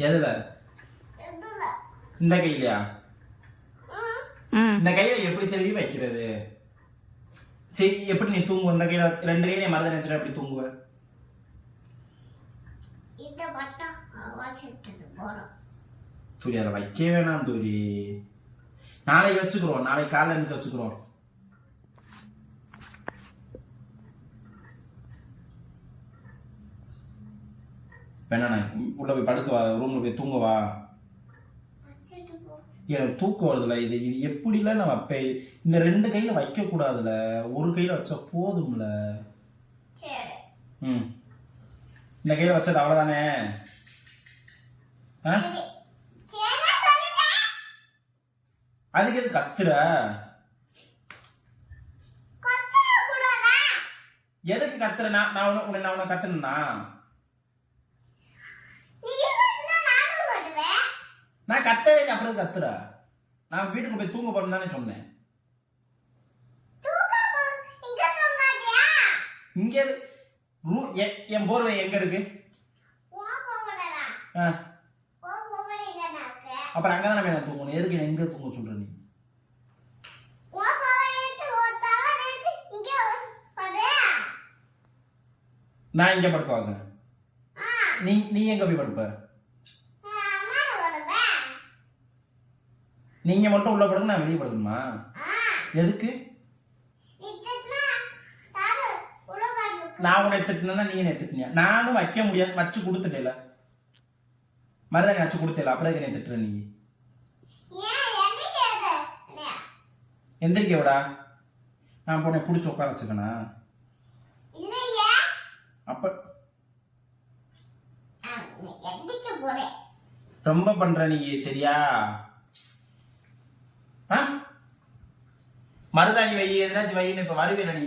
எதுல? இந்த கையிலயா? இந்த கையில எப்படி செல்வி வைக்கிறது? சரி, எப்படி நீ தூங்குவ? இந்த கையில ரெண்டு கையில மருத நினைச்சிட எப்படி தூங்குவ? தூரி அதை வைக்க வேணாம் தூரி. நாளைக்கு வச்சுக்கிறோம், நாளைக்கு காலைல இருந்து வச்சுக்கிறோம். வேணா உள்ள போய் படுக்கவா, ரூம்ல போய் தூங்கவா? எனக்கு தூக்கம் வருதுல. இது இது எப்படில நான் வைப்பேன்? இந்த ரெண்டு கையில வைக்க கூடாதுல, ஒரு கையில வச்சா போதும்ல. இந்த கையில வச்சது அவ்வளவுதானே? அதுக்கு எது கத்துற? எதுக்கு கத்துற? நான் உன்னை கத்துனா நான் கத்தவே அப்படி கத்துற. நான் வீட்டுக்கு போய் தூங்க போறேன்னு தானே சொன்னேன். இங்க என் போர்வை எங்க இருக்கு? அப்புறம் அங்கதான் நான் தூங்கணும். எதுக்கு எங்க தூங்க சொல்ற நீ? நான் இங்க படுக்குவாங்க. நீ எங்க போய் படுப்ப? நீங்க மட்டும் உள்ள படுங்க, நான் வெளியே படுக்கணுமா? எதுக்கு? நான் உன்னை திட்டினா நீ என்ன திட்டினியா? நானும் வைக்க முடியாது, வச்சு கொடுத்துட்டேல. மருதாணி வச்சு கொடுத்தல, அப்புறம் என்ன திட்டுற நீ? எந்திரிக்க விடா. நான் உன்னை பிடிச்சி உட்கார வச்சுக்கணா? அப்ப ரொம்ப பண்ற நீ. சரியா? மருதாணி வை, எதுனாச்சும் வைன்னு இப்ப வருவேல நீ.